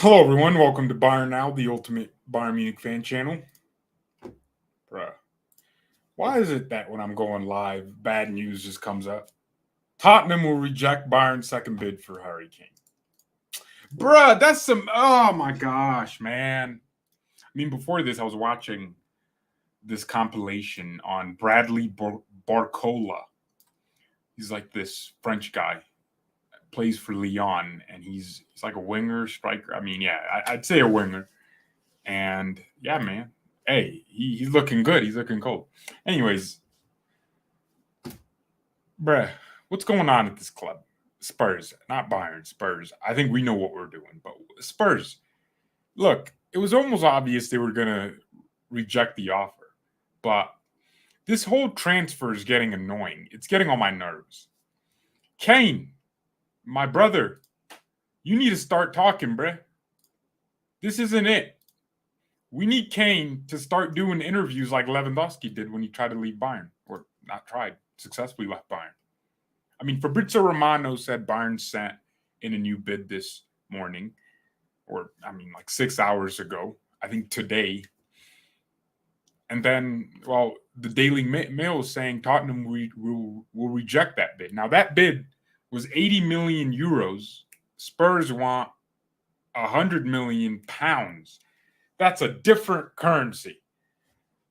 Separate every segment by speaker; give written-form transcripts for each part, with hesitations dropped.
Speaker 1: Hello, everyone. Welcome to BayernNow, the ultimate Bayern Munich fan channel. Bruh, why is it that when I'm going live, bad news just comes up? Tottenham will reject Bayern's second bid for Harry Kane. Bruh, that's some. Oh my gosh, man. I mean, before this, I was watching this compilation on Bradley Barcola. He's like this French guy, plays for Lyon, and he's like a winger, striker. I mean, yeah, I'd say a winger. And yeah, man. Hey, he's looking good. He's looking cold. Anyways, bruh, what's going on at this club? Spurs, not Bayern, Spurs. I think we know what we're doing, but Spurs, look, it was almost obvious they were going to reject the offer. But this whole transfer is getting annoying. It's getting on my nerves. Kane, my brother, you need to start talking, bruh. This isn't it. We need Kane to start doing interviews like Lewandowski did when he tried to leave Bayern, or not tried, successfully left Bayern. I mean, Fabrizio Romano said Bayern sent in a new bid this morning, or I mean, like 6 hours ago. I think today. And then, well, the Daily Mail is saying Tottenham will reject that bid. Now, that bid was 80 million euros. Spurs want 100 million pounds. That's a different currency,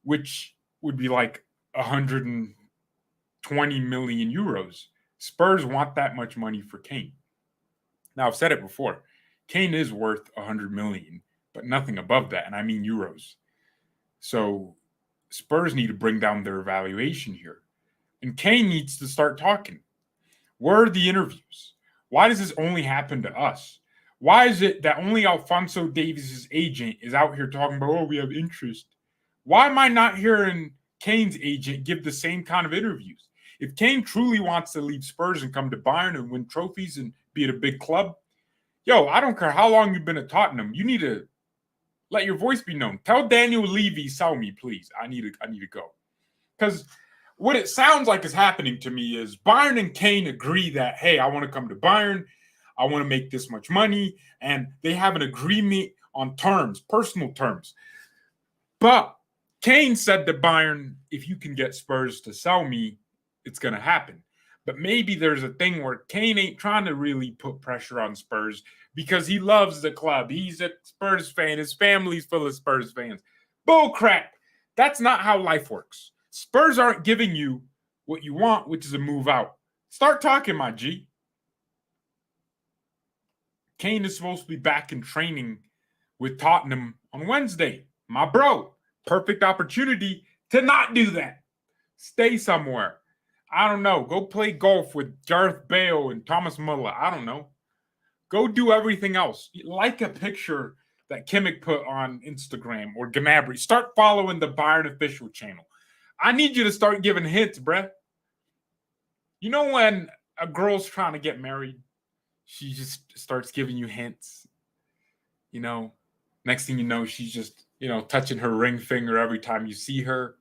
Speaker 1: which would be like 120 million euros. Spurs want that much money for Kane. Now, I've said it before. Kane is worth 100 million, but nothing above that, and I mean euros. So Spurs need to bring down their valuation here. And Kane needs to start talking. Where are the interviews? Why does this only happen to us? Why is it that only Alphonso Davies' agent is out here talking about, oh, we have interest? Why am I not hearing Kane's agent give the same kind of interviews? If Kane truly wants to leave Spurs and come to Bayern and win trophies and be at a big club, yo, I don't care how long you've been at Tottenham. You need to let your voice be known. Tell Daniel Levy, sell me, please. I need to go. Because what it sounds like is happening to me is Bayern and Kane agree that, hey, I want to come to Bayern. I want to make this much money. And they have an agreement on terms, personal terms. But Kane said to Bayern, if you can get Spurs to sell me, it's going to happen. But maybe there's a thing where Kane ain't trying to really put pressure on Spurs because he loves the club. He's a Spurs fan. His family's full of Spurs fans. Bull crap. That's not how life works. Spurs aren't giving you what you want, which is a move out. Start talking, my G. Kane is supposed to be back in training with Tottenham on Wednesday. My bro, perfect opportunity to not do that. Stay somewhere. I don't know. Go play golf with Gareth Bale and Thomas Muller. I don't know. Go do everything else. Like a picture that Kimmich put on Instagram or Gnabry. Start following the Bayern official channel. I need you to start giving hints, bruh. You know when a girl's trying to get married, she just starts giving you hints. You know, next thing you know, she's just, touching her ring finger every time you see her.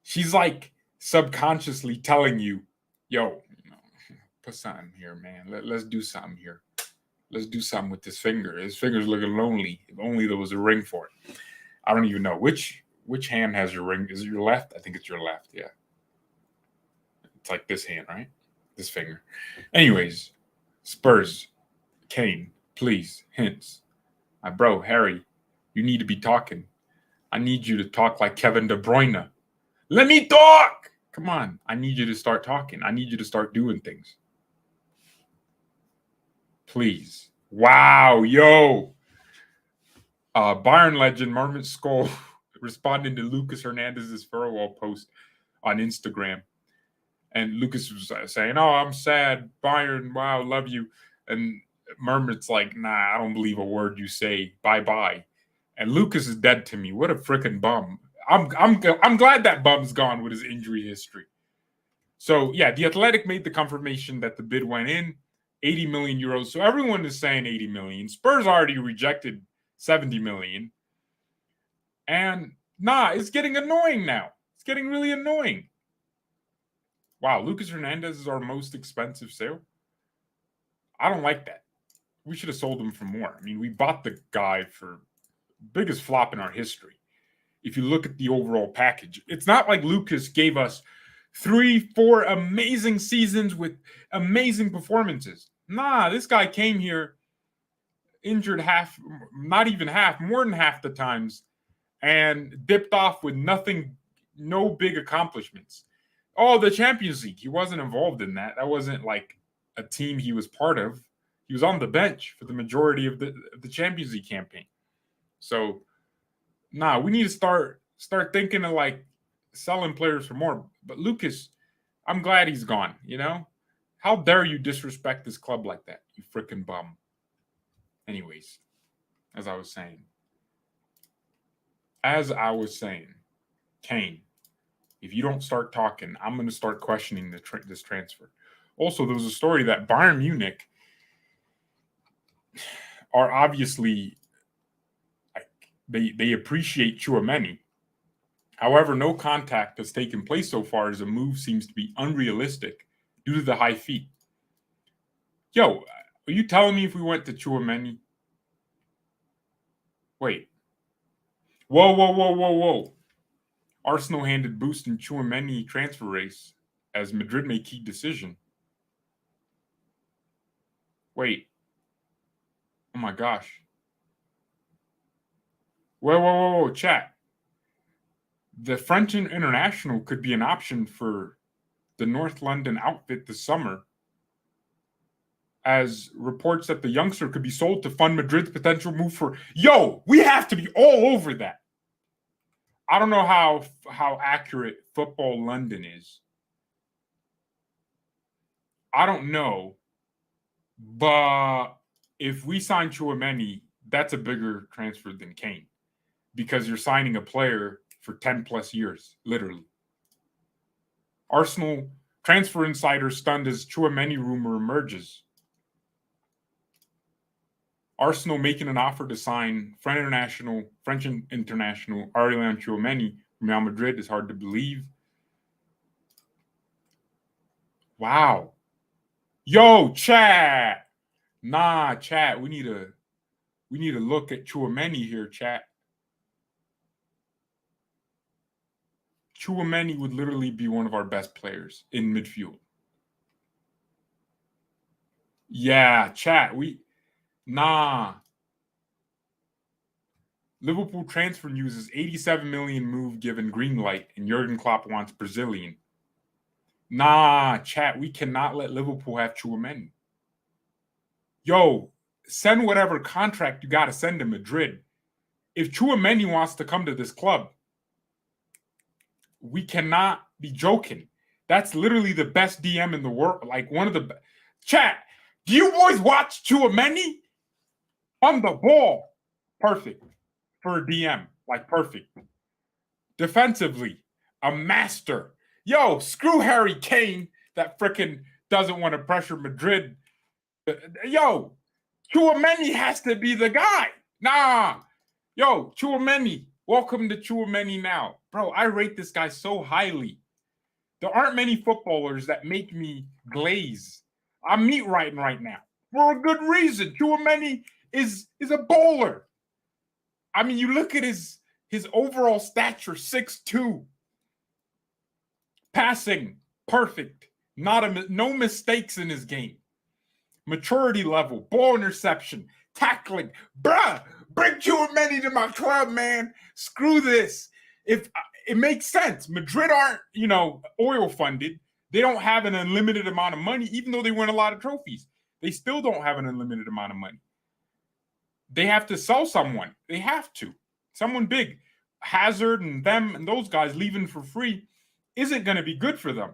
Speaker 1: She's like subconsciously telling you, yo, put something here, man. Let's do something here. Let's do something with this finger. His finger's looking lonely. If only there was a ring for it. I don't even know. Which hand has your ring? Is it your left? I think it's your left, yeah. It's like this hand, right? This finger. Anyways, Spurs, Kane, please, hints. My bro, Harry, you need to be talking. I need you to talk like Kevin De Bruyne. Let me talk! Come on. I need you to start talking. I need you to start doing things. Please. Wow, yo. Bayern legend Marmot Skull responding to Lucas Hernandez's farewell post on Instagram. And Lucas was saying, oh, I'm sad. Bayern, wow, love you. And Marmot's like, nah, I don't believe a word you say. Bye-bye. And Lucas is dead to me. What a freaking bum. I'm glad that bum's gone with his injury history. So, yeah, the Athletic made the confirmation that the bid went in, 80 million euros. So everyone is saying 80 million. Spurs already rejected 70 million. And, it's getting annoying now. It's getting really annoying. Wow, Lucas Hernandez is our most expensive sale? I don't like that. we should have sold him for more. I mean, we bought the guy for biggest flop in our history. If you look at the overall package, it's not like Lucas gave us 3-4 amazing seasons with amazing performances. Nah, this guy came here injured half, not even half, more than half the times, and dipped off with nothing, no big accomplishments. Oh, the Champions League. He wasn't involved in that. That wasn't like a team he was part of. He was on the bench for the majority of the Champions League campaign. So, we need to start thinking of like selling players for more. But Lucas, I'm glad he's gone, you know? How dare you disrespect this club like that, you freaking bum. Anyways, as I was saying, Kane, if you don't start talking, I'm going to start questioning this transfer. Also, there was a story that Bayern Munich are obviously, they appreciate Tchouaméni. However, no contact has taken place so far as the move seems to be unrealistic due to the high fee. Yo, are you telling me if we went to Tchouaméni? Wait. Whoa. Arsenal handed boost in Tchouaméni transfer race as Madrid make key decision. Wait. Oh my gosh. Whoa, chat. The French international could be an option for the North London outfit this summer, as reports that the youngster could be sold to fund Madrid's potential move for... Yo, we have to be all over that. I don't know how accurate Football London is. I don't know. But if we sign Tchouaméni, that's a bigger transfer than Kane, because you're signing a player for 10 plus years, literally. Arsenal transfer insider stunned as Tchouaméni rumor emerges. Arsenal making an offer to sign French international Aurélien Tchouaméni from Real Madrid is hard to believe. Wow. Yo, chat. Nah, chat. We need to look at Tchouaméni here, chat. Tchouaméni would literally be one of our best players in midfield. Yeah, chat. Liverpool transfer news is 87 million move given green light, and Jurgen Klopp wants Brazilian. Chat. We cannot let Liverpool have Tchouaméni. Yo, send whatever contract you got to send to Madrid. If Tchouaméni wants to come to this club, we cannot be joking. That's literally the best DM in the world. Like one of the best. Chat, do you boys watch Tchouaméni? On the ball. Perfect. For a DM. Like perfect. Defensively, a master. Yo, screw Harry Kane that freaking doesn't want to pressure Madrid. Yo, Tchouaméni has to be the guy. Yo, Tchouaméni. Welcome to Tchouaméni now. Bro, I rate this guy so highly. There aren't many footballers that make me glaze. I'm meat writing right now. For a good reason. Tchouaméni is a bowler. I mean, you look at his overall stature, 6'2". Passing, perfect. No mistakes in his game. Maturity level, ball interception, tackling. Bruh, bring Tchouaméni to my club, man. Screw this. If it makes sense. Madrid aren't, oil funded. They don't have an unlimited amount of money, even though they win a lot of trophies. They still don't have an unlimited amount of money. They have to sell someone. They have to. Someone big. Hazard and them and those guys leaving for free isn't going to be good for them.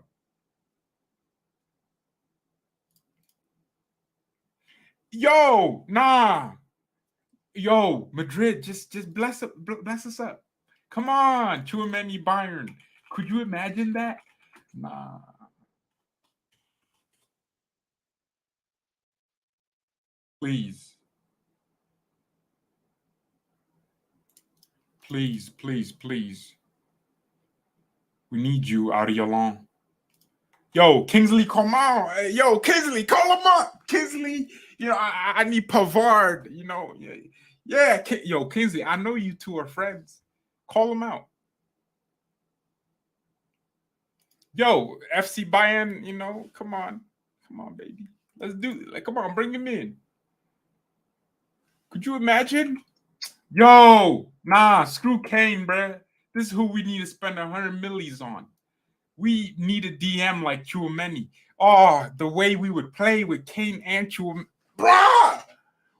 Speaker 1: Yo, Yo, Madrid, just bless us up. Come on, Tchouaméni Bayern. Could you imagine that? Nah. Please. Please. We need you, Arielon. Yo, Kingsley, come on. Hey, yo, Kingsley, call him up. Kingsley, I need Pavard, Yeah, yo, Kingsley, I know you two are friends. Call him out. Yo, FC Bayern, come on. Come on, baby. Let's do it. Like, come on, bring him in. Could you imagine? Yo, nah, screw Kane, bruh. This is who we need to spend 100 millies on. We need a DM like Tchouaméni. Oh, the way we would play with Kane and Tchouaméni. Bruh!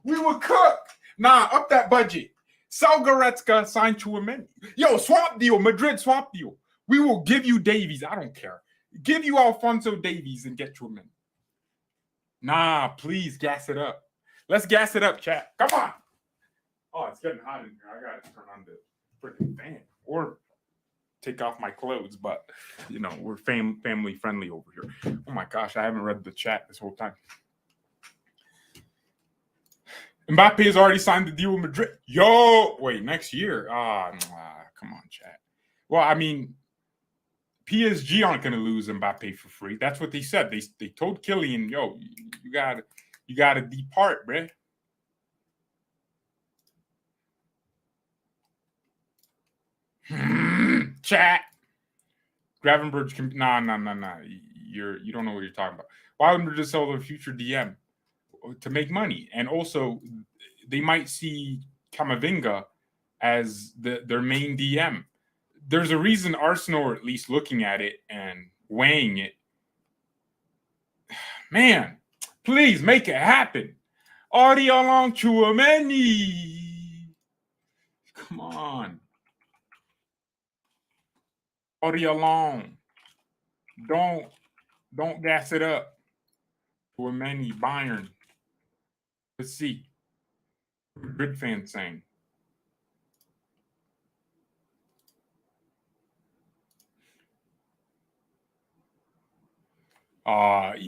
Speaker 1: We would cook. Nah, up that budget. Sell Goretzka, sign Tchouaméni. Yo, swap deal. Madrid swap deal. We will give you Davies. I don't care. Give you Alphonso Davies and get Tchouaméni. Nah, please gas it up. Let's gas it up, chat. Come on. Oh, it's getting hot in here. I got to turn on the freaking fan or take off my clothes, but we're family friendly over here. Oh my gosh, I haven't read the chat this whole time. Mbappe has already signed the deal with Madrid. Yo, wait, next year? Come on, chat. Well, I mean, PSG aren't going to lose Mbappe for free. That's what they said. They told Kylian, yo, you gotta depart, bruh. Chat. Gravenberch can nah. You don't know what you're talking about. Why would Madrid sell their future DM? To make money, and also they might see Camavinga as their main DM. There's a reason Arsenal are at least looking at it and weighing it. Man, please make it happen. Auriolon Tchouaméni. Come on. Auriolon. Don't gas it up. Tchouaméni, Bayern. Let's see. Madrid fans saying.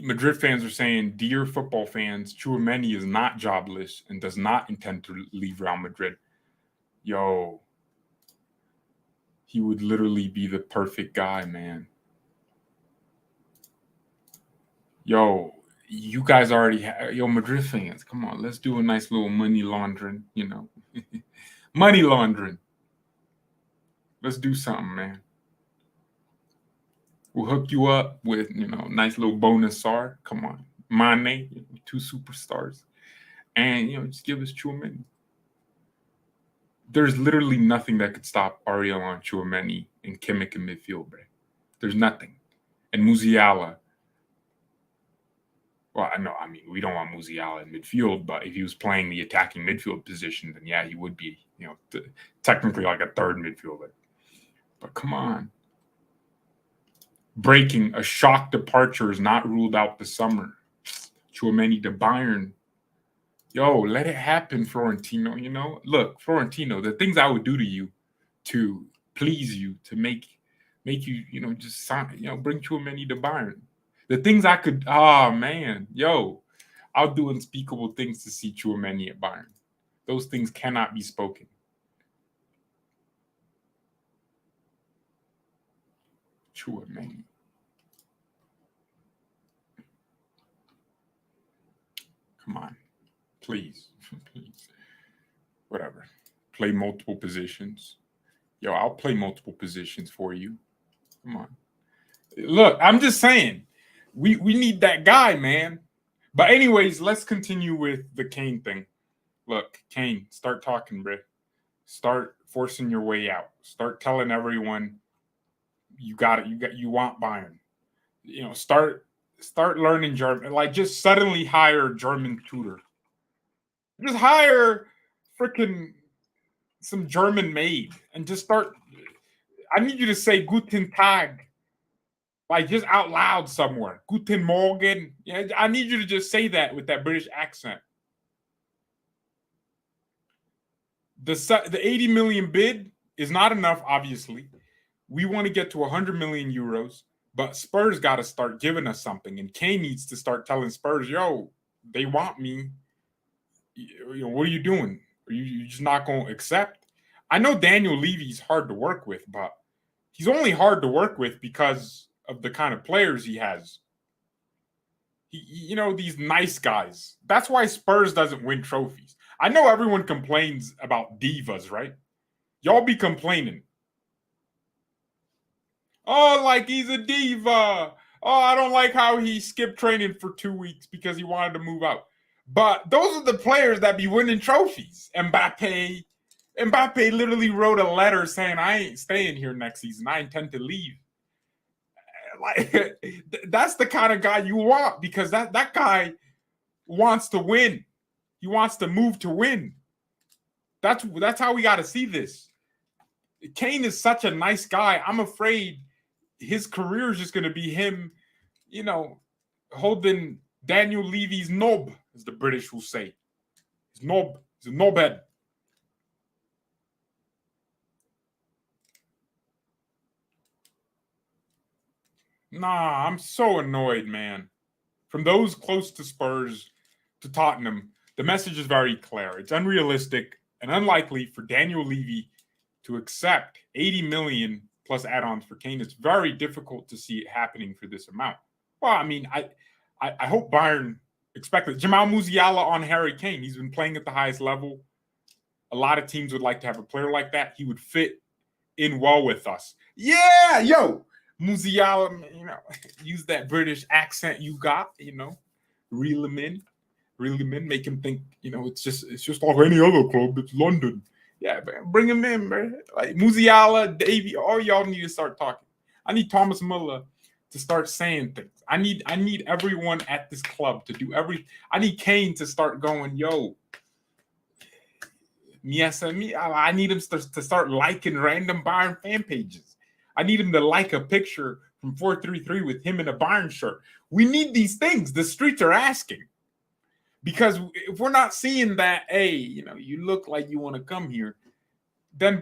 Speaker 1: Madrid fans are saying, dear football fans, Tchouaméni is not jobless and does not intend to leave Real Madrid. Yo, he would literally be the perfect guy, man. Yo, you guys already have, Madrid fans, come on, let's do a nice little money laundering, money laundering. Let's do something, man. We'll hook you up with, nice little bonus SAR. Come on. Mane, 2 superstars. And, just give us Tchouaméni. There's literally nothing that could stop Auriolon Tchouaméni and Kimmich in midfield, bro. There's nothing. And Musiala. Well, I mean, we don't want Musiala in midfield, but if he was playing the attacking midfield position, then yeah, he would be, technically like a third midfielder. But come on. Breaking, a shock departure is not ruled out this summer. Tchouaméni to Bayern. Yo, let it happen, Florentino. Look, Florentino, the things I would do to you to please you, to make you, just sign, bring Tchouaméni to Bayern. The things I could, man, yo, I'll do unspeakable things to see Tchouaméni at Bayern. Those things cannot be spoken. Tchouaméni. Come on. Please. Whatever. Play multiple positions. Yo, I'll play multiple positions for you. Come on. Look, I'm just saying, we need that guy, man. But anyways, let's continue with the Kane thing. Look, Kane, start talking, bro. Start forcing your way out. Start telling everyone you got it. You want Bayern. Start learning German. Like, just suddenly hire a German tutor. Just hire freaking some German maid and just start. I need you to say Guten Tag, like just out loud somewhere. Guten Morgen. Yeah, I need you to just say that with that British accent. The 80 million bid is not enough, obviously. We want to get to 100 million euros, but Spurs got to start giving us something. And Kane needs to start telling Spurs, yo, they want me. What are you doing? Are you just not going to accept? I know Daniel Levy's hard to work with, but he's only hard to work with because of the kind of players he has. These nice guys. That's why Spurs doesn't win trophies. I know everyone complains about divas, right? Y'all be complaining. Oh, like he's a diva. Oh, I don't like how he skipped training for 2 weeks because he wanted to move out. But those are the players that be winning trophies. Mbappe literally wrote a letter saying, I ain't staying here next season. I intend to leave. Like, that's the kind of guy you want, because that guy wants to win. He wants to move to win. That's how we got to see this. Kane is such a nice guy. I'm afraid his career is just going to be him, holding Daniel Levy's knob, as the British will say. His knob. He's a knobhead. Nah, I'm so annoyed, man. From those close to Spurs to Tottenham, the message is very clear. It's unrealistic and unlikely for Daniel Levy to accept 80 million plus add-ons for Kane. It's very difficult to see it happening for this amount. Well, I mean, I hope Bayern expected Jamal Musiala on Harry Kane. He's been playing at the highest level. A lot of teams would like to have a player like that. He would fit in well with us. Yeah, yo, Musiala, use that British accent you got, reel him in, make him think, it's just like any other club. It's London. Yeah, man, bring him in, man. Like Musiala, Davey, all y'all need to start talking. I need Thomas Muller to start saying things. I need everyone at this club to do I need Kane to start going, yo. Yes, I need him to start liking random Bayern fan pages. I need him to like a picture from 433 with him in a Bayern shirt. We need these things. The streets are asking. Because if we're not seeing that, hey, you look like you want to come here, then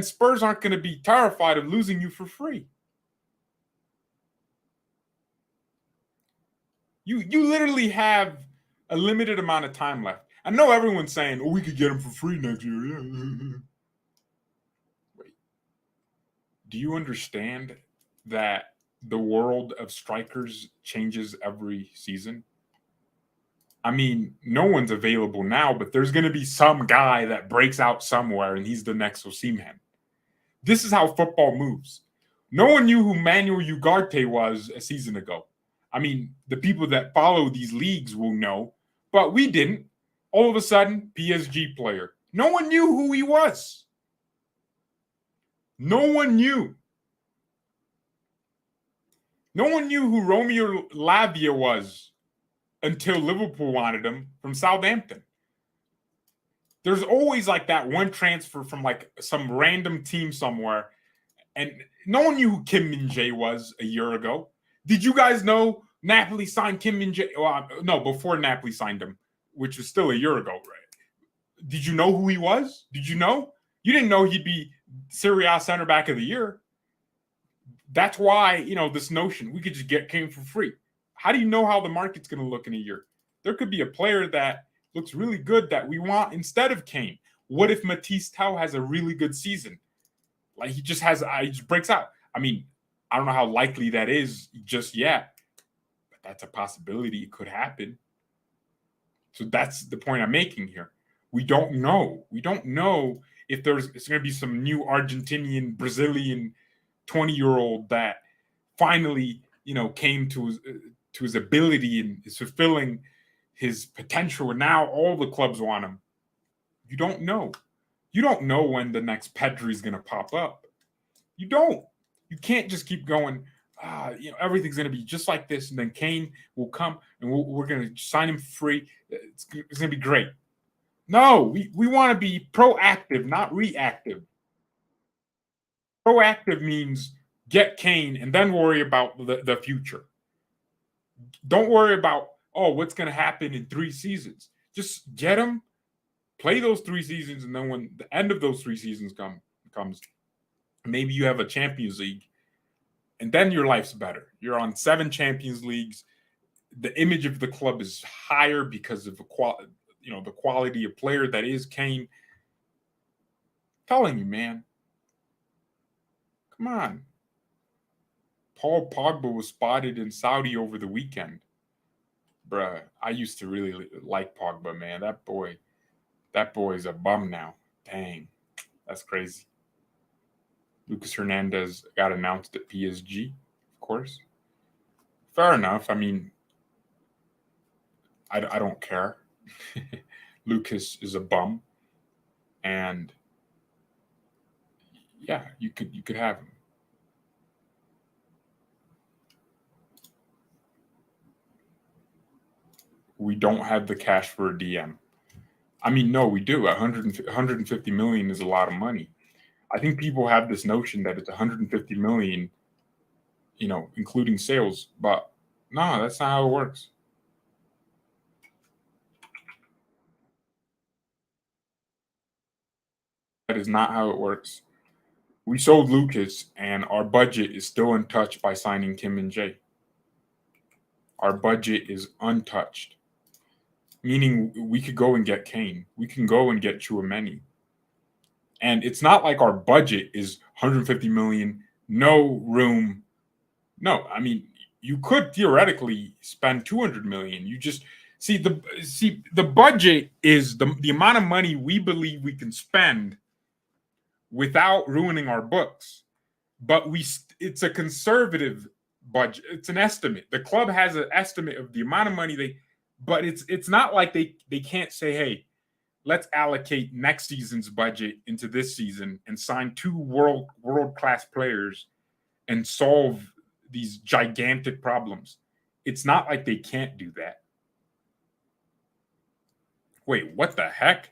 Speaker 1: Spurs aren't going to be terrified of losing you for free. You literally have a limited amount of time left. I know everyone's saying, we could get him for free next year. Wait. Do you understand that the world of strikers changes every season? I mean, no one's available now, but there's going to be some guy that breaks out somewhere and he's the next Osimhen. This is how football moves. No one knew who Manuel Ugarte was a season ago. I mean, the people that follow these leagues will know, but we didn't. All of a sudden, PSG player. No one knew who he was. No one knew. No one knew who Romeo Lavia was until Liverpool wanted him from Southampton. There's always like that one transfer from like some random team somewhere, and no one knew who Kim Min-jae was a year ago. Did you guys know Napoli signed Kim Min-jae? Well, no, before Napoli signed him, which was still a year ago, right? Did you know who he was? Did you know? You didn't know he'd be Serie A center back of the year. That's why, this notion, we could just get Kane for free. How do you know how the market's going to look in a year? There could be a player that looks really good that we want instead of Kane. What if Matisse Tau has a really good season? Like he just breaks out. I mean, I don't know how likely that is just yet, but that's a possibility. It could happen. So that's the point I'm making here. We don't know. We don't know if it's going to be some new Argentinian, Brazilian 20-year-old that finally, came to his ability and is fulfilling his potential. And now all the clubs want him. You don't know. You don't know when the next Pedri is going to pop up. You don't. You can't just keep going, everything's going to be just like this. And then Kane will come and we're going to sign him free. It's going to be great. No, we want to be proactive, not reactive. Proactive means get Kane and then worry about the future. Don't worry about, what's going to happen in 3 seasons. Just get him, play those 3 seasons, and then when the end of those 3 seasons comes, maybe you have a Champions League, and then your life's better. You're on 7 Champions Leagues. The image of the club is higher because of the quality of player that is Kane. I'm telling you, man. Come on. Paul Pogba was spotted in Saudi over the weekend. Bruh, I used to really like Pogba, man. That boy is a bum now. Dang, that's crazy. Lucas Hernandez got announced at PSG, of course. Fair enough. I mean, I don't care. Lucas is a bum, and yeah, you could have him. We don't have the cash for a DM. I mean, no, we do. 150 million is a lot of money. I think people have this notion that it's 150 million, including sales, but no, that's not how it works. That is not how it works. We sold Lucas, and our budget is still untouched by signing Kim and Jay. Our budget is untouched, meaning we could go and get Kane. We can go and get Tchouaméni. And it's not like our budget is 150 million, no room. No, I mean, you could theoretically spend 200 million. You just see the budget is the amount of money we believe we can spend without ruining our books. But it's a conservative budget. It's an estimate. The club has an estimate of the amount of money but it's not like they can't say, hey, let's allocate next season's budget into this season and sign two world-class players and solve these gigantic problems. It's not like they can't do that. Wait, what the heck?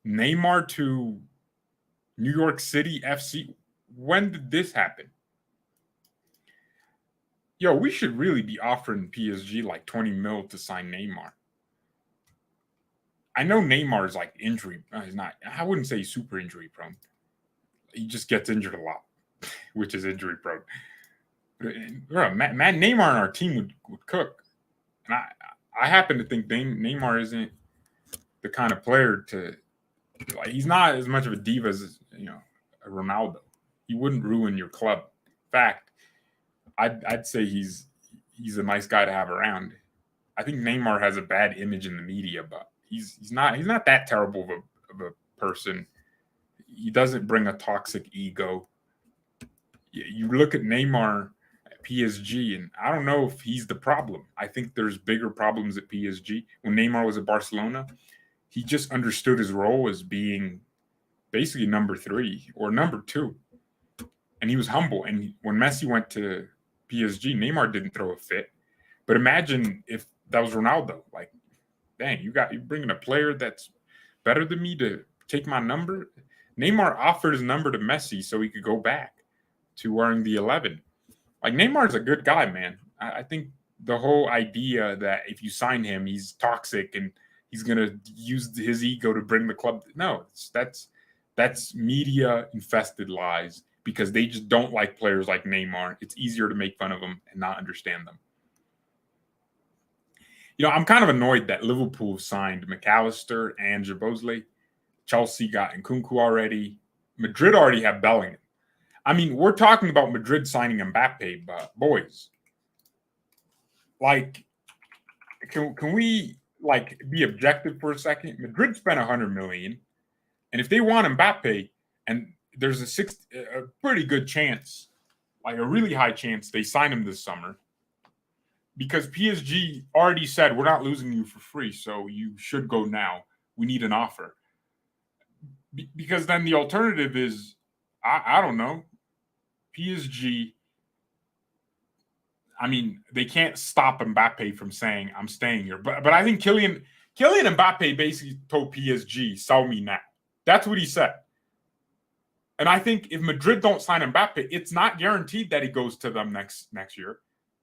Speaker 1: Neymar to New York City FC? When did this happen? Yo, we should really be offering PSG like 20 mil to sign Neymar. I know Neymar is like injury. He's not. I wouldn't say he's super injury prone. He just gets injured a lot, which is injury prone. Matt Neymar on our team would cook, and I happen to think Neymar isn't the kind of player to like. He's not as much of a diva as a Ronaldo. He wouldn't ruin your club. In fact, I'd say he's a nice guy to have around. I think Neymar has a bad image in the media, but he's not that terrible of a person. He doesn't bring a toxic ego. You look at Neymar at PSG, and I don't know if he's the problem. I think there's bigger problems at PSG. When Neymar was at Barcelona, he just understood his role as being basically number 3 or number 2. And he was humble. And when Messi went to PSG, Neymar didn't throw a fit. But imagine if that was Ronaldo. Like, dang, you're bringing a player that's better than me to take my number. Neymar offered his number to Messi so he could go back to wearing the 11. Like, Neymar's a good guy, man. I think the whole idea that if you sign him, he's toxic and he's going to use his ego to bring the club. No, that's media-infested lies because they just don't like players like Neymar. It's easier to make fun of them and not understand them. I'm kind of annoyed that Liverpool signed McAllister and Jabozley. Chelsea got Nkunku already. Madrid already have Bellingham. I mean, we're talking about Madrid signing Mbappe, but boys, like, can we like be objective for a second? Madrid spent 100 million, and if they want Mbappe, and there's a pretty good chance, like a really high chance, they sign him this summer. Because PSG already said, we're not losing you for free, so you should go now. We need an offer. Because then the alternative is, I don't know, PSG, I mean, they can't stop Mbappe from saying, I'm staying here. But I think Kylian Mbappe basically told PSG, sell me now. That's what he said. And I think if Madrid don't sign Mbappe, it's not guaranteed that he goes to them next year.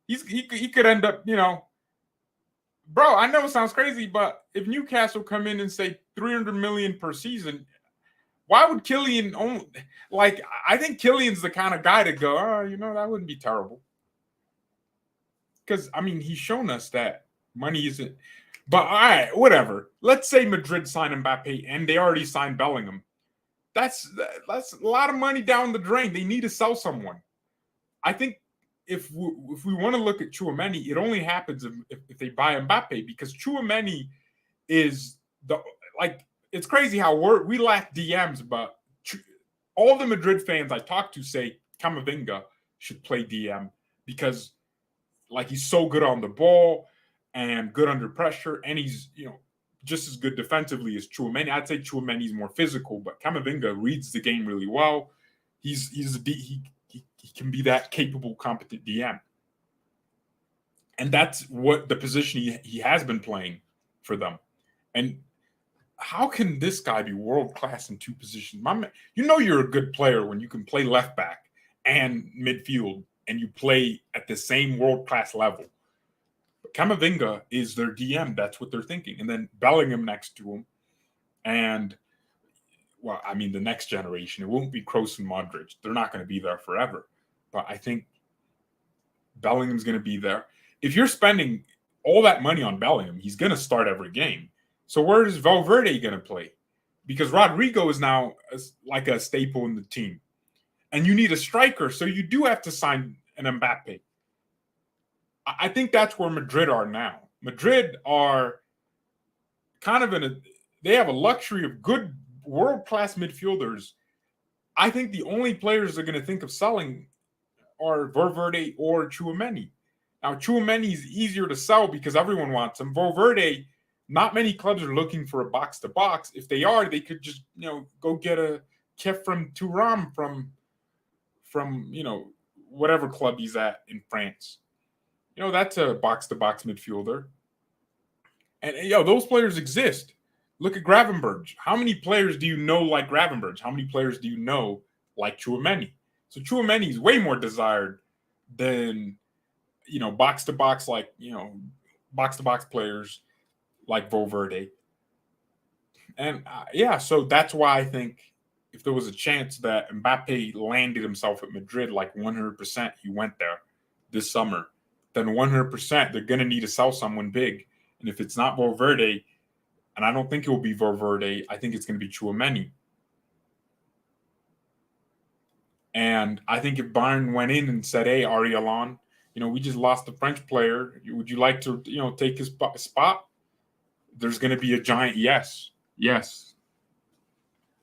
Speaker 1: He could end up, bro, I know it sounds crazy, but if Newcastle come in and say 300 million per season, why would Kylian own? Like, I think Kylian's the kind of guy to go, that wouldn't be terrible. Because, I mean, he's shown us that money isn't. But, all right, whatever. Let's say Madrid sign Mbappe and they already signed Bellingham. That's a lot of money down the drain. They need to sell someone. I think if we want to look at Tchouaméni, it only happens if they buy Mbappe, because Tchouaméni is it's crazy how we lack DMs, but all the Madrid fans I talk to say Camavinga should play DM because he's so good on the ball and good under pressure, and he's just as good defensively as Tchouaméni. I'd say Tchouaméni's more physical, but Camavinga reads the game really well. He can be that capable, competent DM, and that's what the position he has been playing for them. And how can this guy be world class in two positions? My man, you're a good player when you can play left back and midfield, and you play at the same world class level. But Camavinga is their DM. That's what they're thinking. And then Bellingham next to him. And, the next generation, it won't be Kroos and Modric. They're not going to be there forever. But I think Bellingham's going to be there. If you're spending all that money on Bellingham, he's going to start every game. So where is Valverde going to play? Because Rodrigo is now like a staple in the team. And you need a striker, so you do have to sign an Mbappe. I think that's where Madrid are now. Madrid are kind of they have a luxury of good world-class midfielders. I think the only players they're going to think of selling are Valverde or Tchouaméni. Now, Tchouaméni is easier to sell because everyone wants him. Valverde, not many clubs are looking for a box-to-box. If they are, they could just, go get a Kef from Thuram from whatever club he's at in France. That's a box-to-box midfielder. And, those players exist. Look at Gravenberch. How many players do you know like Gravenberch? How many players do you know like Tchouaméni? So Tchouaméni is way more desired than, box-to-box box-to-box players like Valverde. And, so that's why I think if there was a chance that Mbappe landed himself at Madrid, 100% he went there this summer, then 100% they're going to need to sell someone big. And if it's not Valverde, and I don't think it will be Valverde, I think it's going to be Tchouaméni. And I think if Bayern went in and said, hey, Arielon, we just lost a French player. Would you like to, take his spot? There's going to be a giant yes. Yes.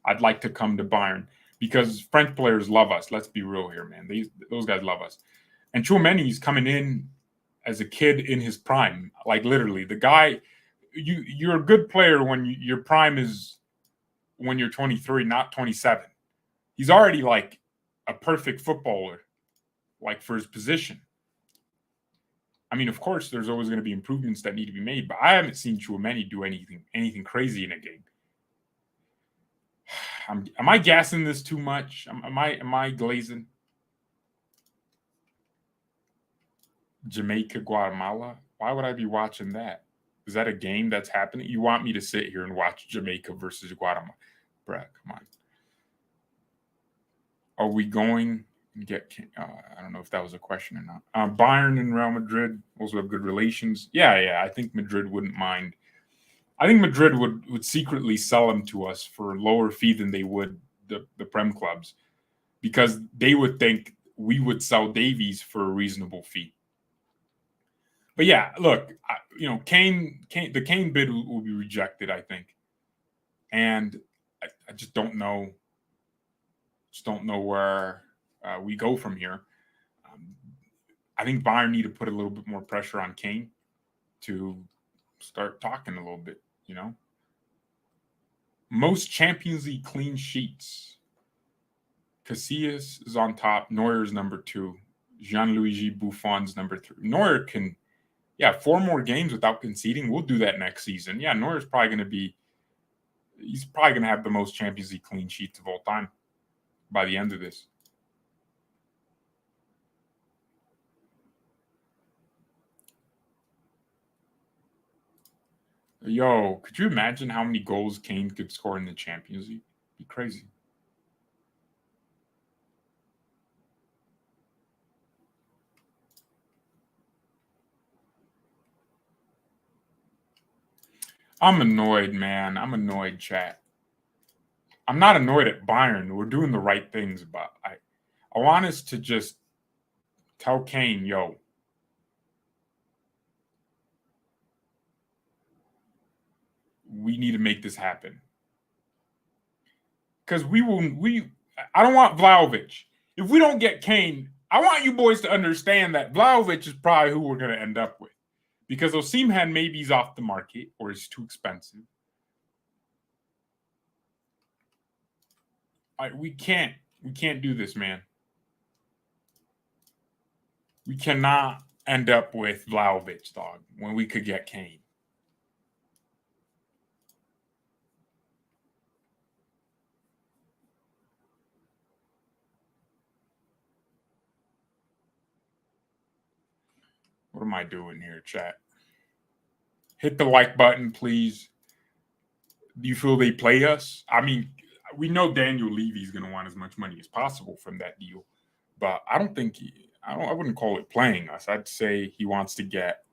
Speaker 1: I'd like to come to Bayern because French players love us. Let's be real here, man. Those guys love us. And Tchouaméni's coming in as a kid in his prime. Literally, the guy, you're a good player when your prime is when you're 23, not 27. He's already a perfect footballer, for his position. Of course, there's always going to be improvements that need to be made, but I haven't seen Tchouaméni do anything crazy in a game. Am I gassing this too much? Am I glazing? Jamaica, Guatemala? Why would I be watching that? Is that a game that's happening? You want me to sit here and watch Jamaica versus Guatemala? Bruh, come on. Are we going and get... I don't know if that was a question or not. Bayern and Real Madrid also have good relations. Yeah, I think Madrid wouldn't mind. I think Madrid would secretly sell him to us for a lower fee than they would the Prem clubs, because they would think we would sell Davies for a reasonable fee. But yeah, look, the Kane bid will be rejected, I think, and I just don't know. Where we go from here. I think Bayern need to put a little bit more pressure on Kane to start talking a little bit. Most Champions League clean sheets. Casillas is on top. Neuer's number 2. Gianluigi Buffon's number 3. Neuer can, 4 more games without conceding. We'll do that next season. Yeah, Neuer's probably going to he's probably going to have the most Champions League clean sheets of all time by the end of this. Yo, could you imagine how many goals Kane could score in the Champions League? It'd be crazy. I'm annoyed, man. I'm annoyed, chat. I'm not annoyed at Bayern. We're doing the right things, but I want us to just Tell Kane, yo, we need to make this happen. Because I don't want Vlahovic. If we don't get Kane, I want you boys to understand that Vlahovic is probably who we're going to end up with. Because Osimhen maybe he's off the market or he's too expensive. We can't do this, man. We cannot end up with Vlahovic, dog, when we could get Kane. What am I doing here, chat? Hit the like button, please. Do you feel they play us? I mean, we know Daniel Levy's going to want as much money as possible from that deal, but I don't think I wouldn't call it playing us. I'd say he wants to get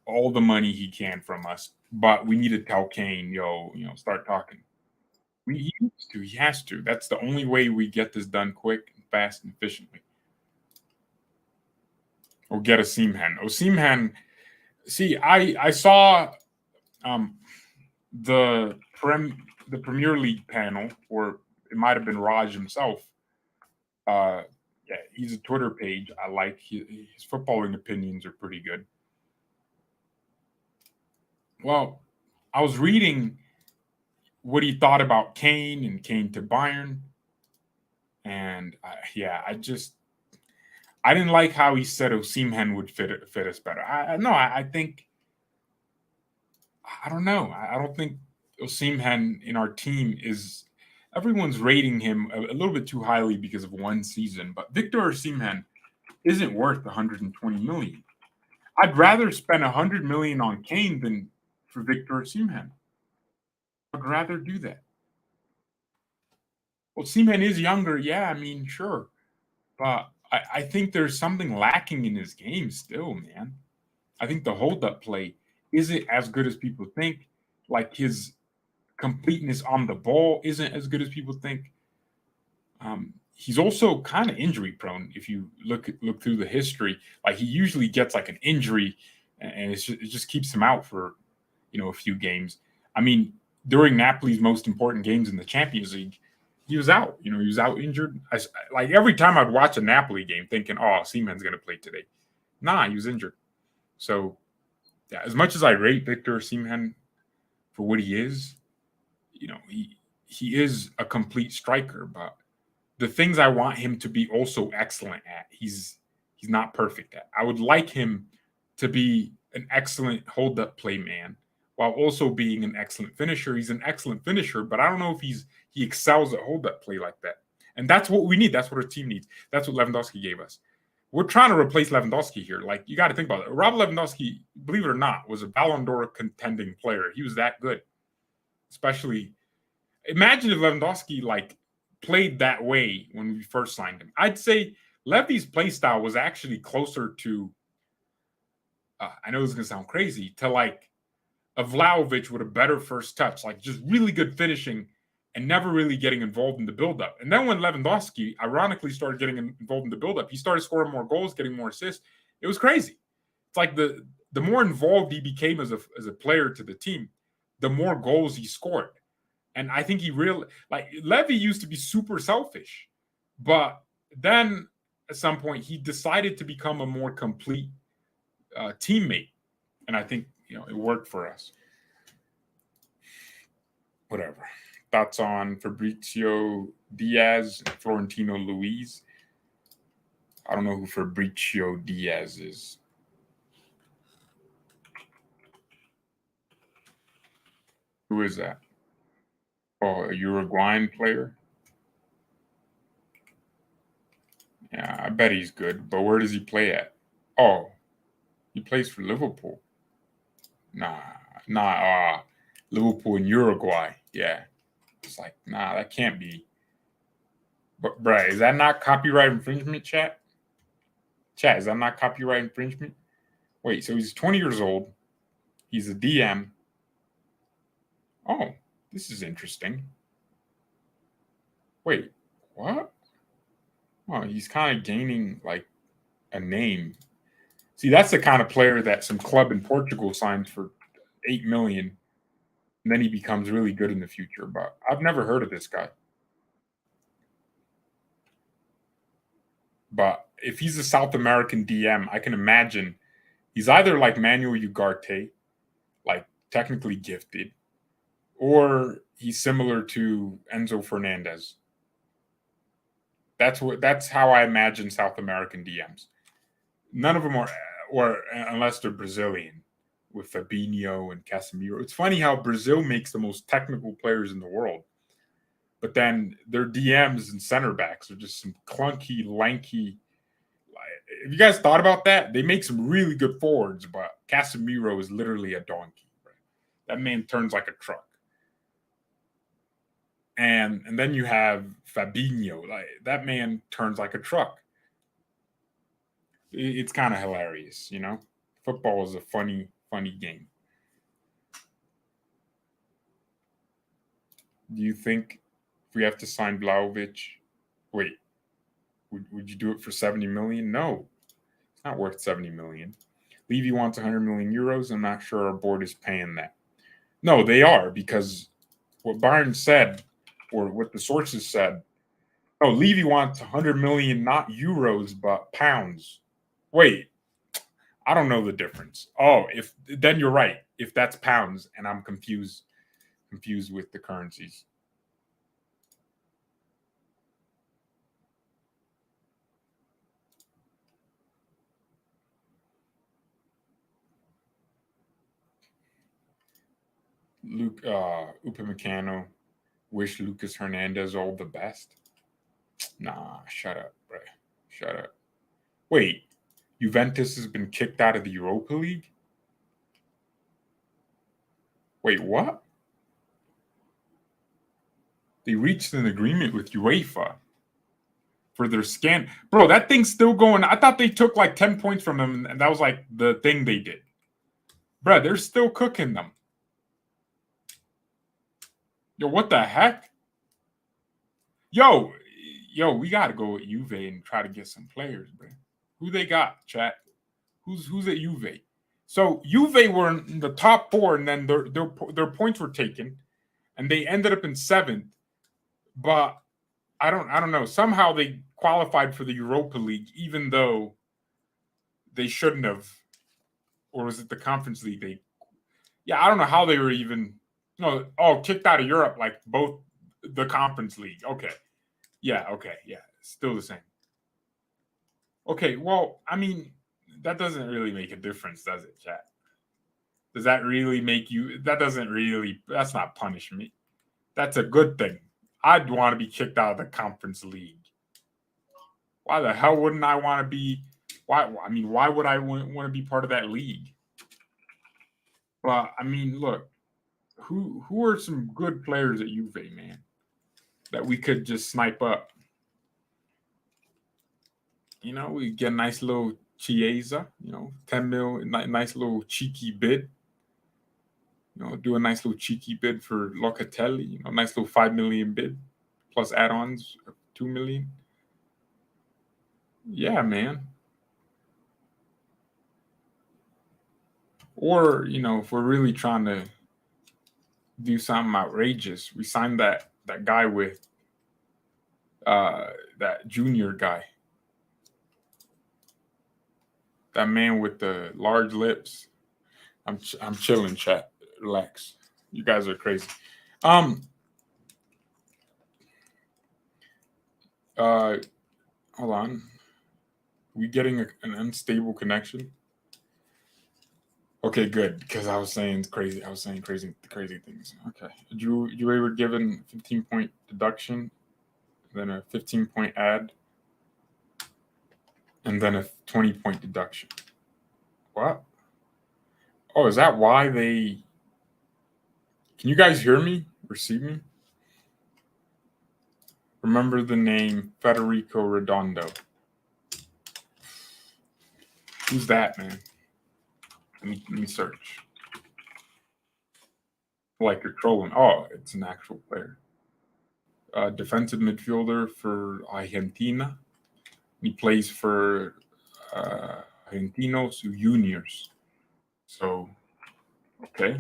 Speaker 1: all the money he can from us, but we need to tell Kane, start talking. He has to. That's the only way we get this done quick, fast, and efficiently. Or get Osimhen. See, I saw the Premier League panel, or it might have been Raj himself. Yeah, he's a Twitter page. I like his footballing opinions are pretty good. Well, I was reading what he thought about Kane and Kane to Bayern, and I didn't like how he said Osimhen would fit us better. I think I don't know. I don't think Osimhen in our team is. Everyone's rating him a little bit too highly because of one season, but Victor Osimhen isn't worth 120 million. I'd rather spend 100 million on Kane than for Victor Osimhen. I'd rather do that. Well, Osimhen is younger, yeah. I mean, sure, but I think there's something lacking in his game still, man. I think the hold-up play isn't as good as people think. Like his completeness on the ball isn't as good as people think. He's also kind of injury prone. If you look through the history, like he usually gets like an injury, and it just keeps him out for a few games. I mean, during Napoli's most important games in the Champions League, he was out. He was out injured. Like every time I'd watch a Napoli game, thinking, "Oh, Seaman's going to play today." Nah, he was injured. So, yeah, as much as I rate Victor Osimhen for what he is, he is a complete striker, but the things I want him to be also excellent at, he's not perfect at. I would like him to be an excellent hold-up play man while also being an excellent finisher. He's an excellent finisher, but I don't know if he excels at hold-up play like that. And that's what we need. That's what our team needs. That's what Lewandowski gave us. We're trying to replace Lewandowski here. Like, you got to think about it. Rob Lewandowski, believe it or not, was a Ballon d'Or contending player. He was that good. Especially, imagine if Lewandowski played that way when we first signed him. I'd say Levy's play style was actually closer to, I know this is going to sound crazy, to a Vlahovic with a better first touch, like just really good finishing and never really getting involved in the buildup. And then when Lewandowski ironically started getting involved in the buildup, he started scoring more goals, getting more assists. It was crazy. It's like the more involved he became as a player to the team, the more goals he scored. And I think he really, Levy used to be super selfish, but then at some point he decided to become a more complete teammate. And I think, it worked for us. Whatever. Thoughts on Fabrizio Diaz and Florentino Luis? I don't know who Fabrizio Diaz is. Who is that? Oh, a Uruguayan player? Yeah, I bet he's good. But where does he play at? Oh, he plays for Liverpool. Nah, Liverpool in Uruguay. Yeah. It's like, nah, that can't be. But, bruh, is that not copyright infringement, chat? Chat, is that not copyright infringement? Wait, so he's 20 years old. He's a DM. Oh, this is interesting. Wait, what? Oh, he's kind of gaining, a name. See, that's the kind of player that some club in Portugal signs for 8 million, and then he becomes really good in the future. But I've never heard of this guy. But if he's a South American DM, I can imagine he's either like Manuel Ugarte, like technically gifted, or he's similar to Enzo Hernandez. That's how I imagine South American DMs. None of them are, or unless they're Brazilian, with Fabinho and Casemiro. It's funny how Brazil makes the most technical players in the world, but then their DMs and center backs are just some clunky, lanky. Have you guys thought about that? They make some really good forwards, but Casemiro is literally a donkey. Right? That man turns like a truck. And then you have Fabinho. Like that man turns like a truck. It's kind of hilarious, you know? Football is a funny game. Do you think if we have to sign Vlahovic, wait, would you do it for 70 million? No, it's not worth 70 million. Levy wants 100 million euros. I'm not sure our board is paying that. No, they are, because what Bayern said, or what the sources said, oh, Levy wants 100 million, not euros, but pounds. Wait, I don't know the difference. Oh, then you're right. If that's pounds, and I'm confused with the currencies. Upamecano, wish Lucas Hernandez all the best. Nah, shut up, bro. Shut up. Wait, Juventus has been kicked out of the Europa League? Wait, what? They reached an agreement with UEFA for their scan. Bro, that thing's still going. I thought they took like 10 points from them, and that was like the thing they did. Bro, they're still cooking them. Yo, what the heck? Yo, we got to go with Juve and try to get some players, bro. Who they got, chat? Who's at Juve? So Juve were in the top 4, and then their points were taken, and they ended up in 7th. But I don't know. Somehow they qualified for the Europa League, even though they shouldn't have. Or was it the Conference League? I don't know how they were even. No, kicked out of Europe, like both the Conference League. Okay. Yeah, still the same. Okay, well, I mean, that doesn't really make a difference, does it, chat? Does that really make you? That's not punishment. That's a good thing. I'd want to be kicked out of the Conference League. Why the hell wouldn't I want to be? Why would I want to be part of that league? But I mean, look, who are some good players at Juve, man, that we could just snipe up? You know, we get a nice little Chiesa, 10 mil, nice little cheeky bid. Do a nice little cheeky bid for Locatelli, nice little 5 million bid plus add-ons of 2 million. Yeah, man. Or, if we're really trying to do something outrageous, we signed that guy with that junior guy. That man with the large lips. I'm chilling, chat. Relax. You guys are crazy. Hold on. We getting an unstable connection? Okay, good, because I was saying crazy things. Okay. You were given 15-point deduction, then a 15-point add, and then a 20-point deduction. What? Oh, is that why they... Can you guys hear me or see me? Remember the name Federico Redondo. Who's that, man? Let me search. Like you're trolling. Oh, it's an actual player. Defensive midfielder for Argentina. He plays for Argentinos Juniors. So, okay.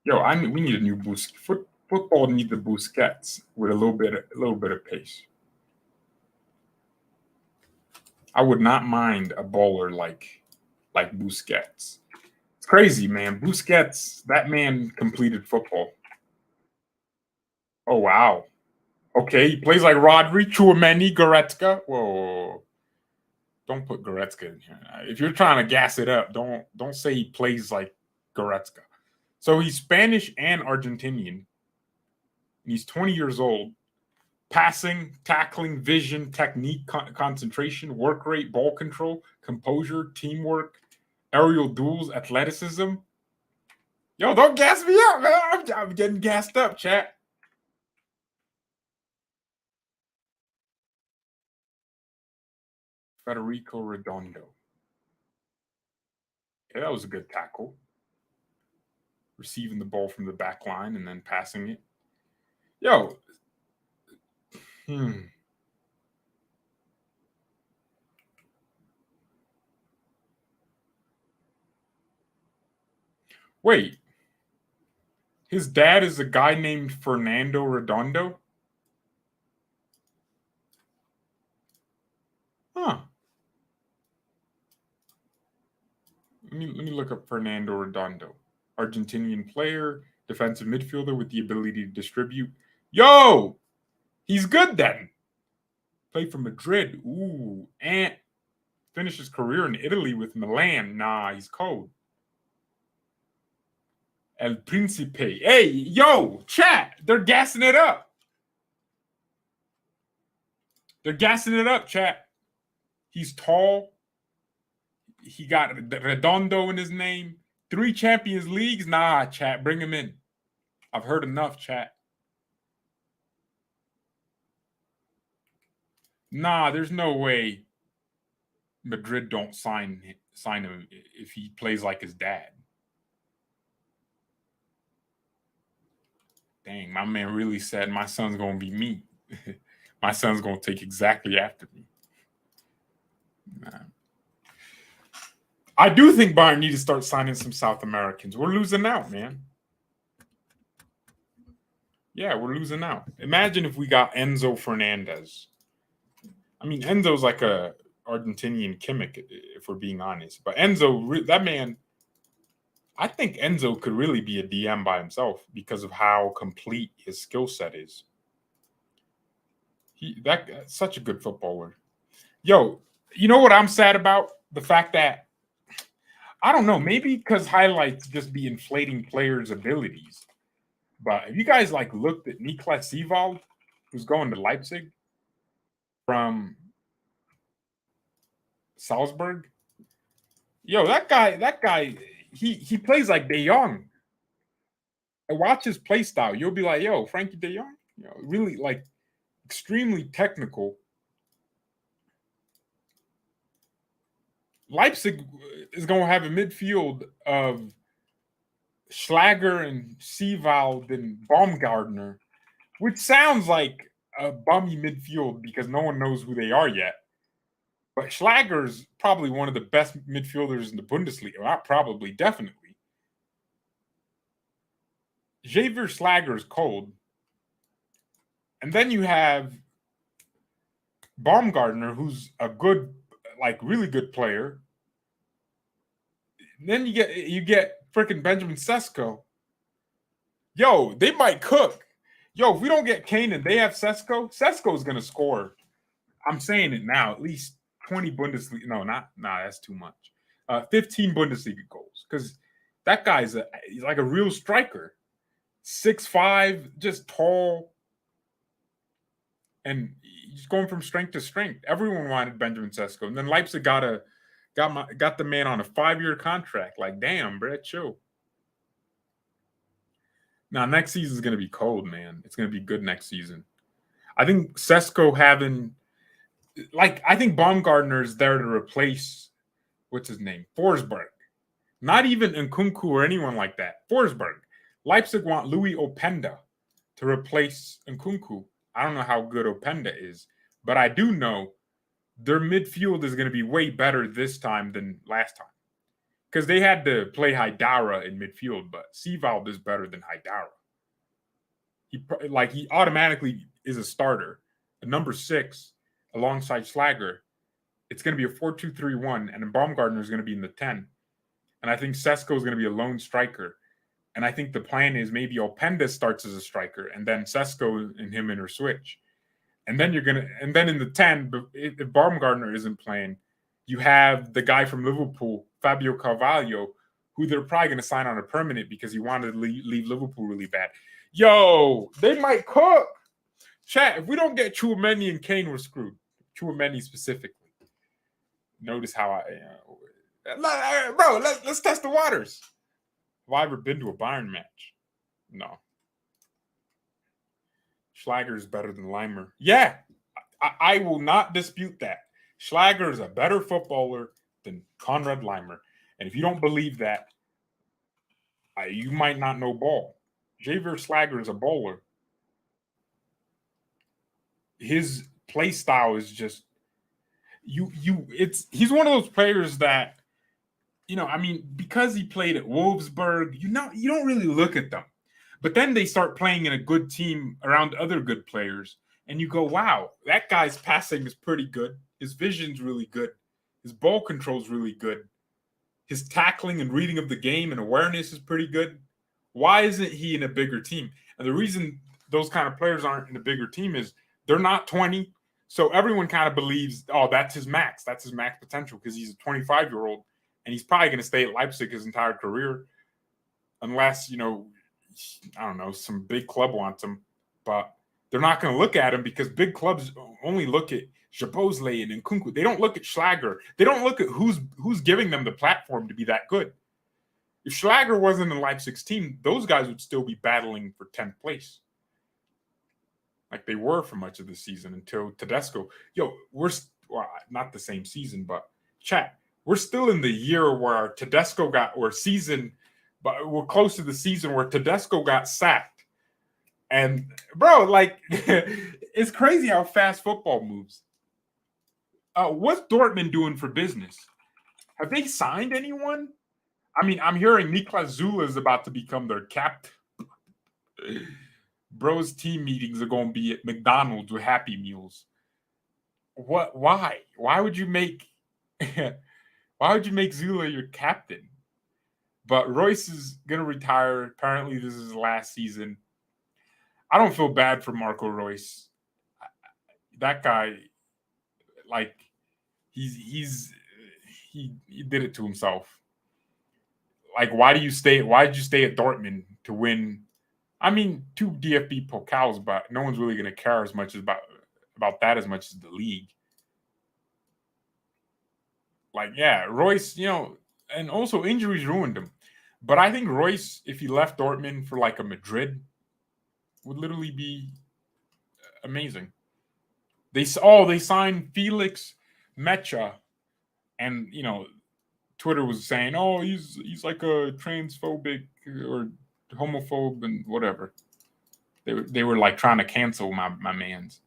Speaker 1: Yo, we need a new boost. Football needs the Busquets with a little bit of pace. I would not mind a bowler like Busquets. It's crazy, man. Busquets, that man completed football. Oh wow. Okay, he plays like Rodri, Tchouaméni, Goretzka. Whoa. Don't put Goretzka in here. If you're trying to gas it up, don't say he plays like Goretzka. So he's Spanish and Argentinian. He's 20 years old. Passing, tackling, vision, technique, concentration, work rate, ball control, composure, teamwork, aerial duels, athleticism. Yo, don't gas me up, man. I'm getting gassed up, chat. Federico Redondo. Yeah, that was a good tackle. Receiving the ball from the back line and then passing it. Yo. Wait. His dad is a guy named Fernando Redondo? Huh. Let me look up Fernando Redondo. Argentinian player, defensive midfielder with the ability to distribute. Yo! He's good then. Played for Madrid. Ooh. And finished his career in Italy with Milan. Nah, he's cold. El Principe. Hey, yo, chat. They're gassing it up. They're gassing it up, chat. He's tall. He got Redondo in his name. 3 Champions Leagues. Nah, chat. Bring him in. I've heard enough, chat. Nah, there's no way Madrid don't sign him if he plays like his dad. Dang, my man really said my son's going to be me. My son's going to take exactly after me. Nah. I do think Bayern need to start signing some South Americans. We're losing out, man. Yeah, we're losing out. Imagine if we got Enzo Hernandez. I mean, Enzo's like a Argentinian Kimmich, if we're being honest. But Enzo, that man, I think Enzo could really be a DM by himself because of how complete his skill set is. That's such a good footballer. Yo, you know what I'm sad about? The fact that, I don't know, maybe because highlights just be inflating players' abilities. But have you guys looked at Niklas Ewald, who's going to Leipzig from Salzburg? Yo, that guy, he plays like De Jong. I watch his play style. You'll be like, yo, Frankie De Jong, really extremely technical. Leipzig is going to have a midfield of Schlager and Seewald and Baumgartner, which sounds like a bummy midfield because no one knows who they are yet. But Schlager's probably one of the best midfielders in the Bundesliga. Not probably, definitely. Javier Schlager is cold. And then you have Baumgartner, who's a good, really good player. And then you get freaking Benjamin Sesko. Yo, they might cook. Yo, if we don't get Kane and they have Sesko, Sesko's going to score. I'm saying it now, at least 20 Bundesliga. No, that's too much. 15 Bundesliga goals. Because that guy's he's like a real striker. 6'5", just tall. And he's going from strength to strength. Everyone wanted Benjamin Sesko. And then Leipzig got the man on a 5-year contract. Like, damn, bro, chill. Now, next season is going to be cold, man. It's going to be good next season. I think Sesko I think Baumgartner is there to replace, what's his name? Forsberg. Not even Nkunku or anyone like that. Forsberg. Leipzig want Louis Openda to replace Nkunku. I don't know how good Openda is, but I do know their midfield is going to be way better this time than last time. Because they had to play Haidara in midfield, but Seavald is better than Haidara. He automatically is a starter, a number 6 alongside Schlager. It's going to be a 4-2-3-1, and Baumgartner is going to be in the 10. And I think Sesko is going to be a lone striker. And I think the plan is maybe Openda starts as a striker, and then Sesko and him interswitch. And then then in the 10, if Baumgartner isn't playing, you have the guy from Liverpool, Fabio Carvalho, who they're probably going to sign on a permanent because he wanted to leave Liverpool really bad. Yo, they might cook. Chat, if we don't get Tchouaméni and Kane, we're screwed. Tchouaméni specifically. Notice how let's test the waters. Have I ever been to a Bayern match? No. Schlager is better than Leimer. Yeah, I will not dispute that. Schlager is a better footballer than Konrad Leimer. And if you don't believe that, you might not know ball. Javier Schlager is a bowler. His play style is just he's one of those players that, because he played at Wolfsburg, you don't really look at them. But then they start playing in a good team around other good players, and you go, wow, that guy's passing is pretty good. His vision's really good. His ball control's really good. His tackling and reading of the game and awareness is pretty good. Why isn't he in a bigger team? And the reason those kind of players aren't in a bigger team is they're not 20. So everyone kind of believes, oh, that's his max. That's his max potential because he's a 25-year-old, and he's probably going to stay at Leipzig his entire career unless, I don't know, some big club wants him. But they're not going to look at him because big clubs only look at Jabozley and Nkunku. They don't look at Schlager. They don't look at who's giving them the platform to be that good. If Schlager wasn't in Leipzig's team, those guys would still be battling for 10th place. Like they were for much of the season until Tedesco. Not the same season, but chat. We're still in the year where Tedesco but we're close to the season where Tedesco got sacked. And, bro, it's crazy how fast football moves. What's Dortmund doing for business? Have they signed anyone? I mean, I'm hearing Niklas Zula is about to become their captain. Bro's team meetings are going to be at McDonald's with Happy Meals. What? Why? Why would you make Zula your captain? But Royce is going to retire. Apparently, this is his last season. I don't feel bad for Marco Royce. That guy, he did it to himself. Why did you stay at Dortmund to win? I mean, 2 DFB Pokals, but no one's really going to care as much about that as much as the league. Royce, and also injuries ruined him. But I think Royce, if he left Dortmund for a Madrid, would literally be amazing. They signed Felix Mecha, and Twitter was saying, oh, he's like a transphobic or homophobe and whatever. They were trying to cancel my man's.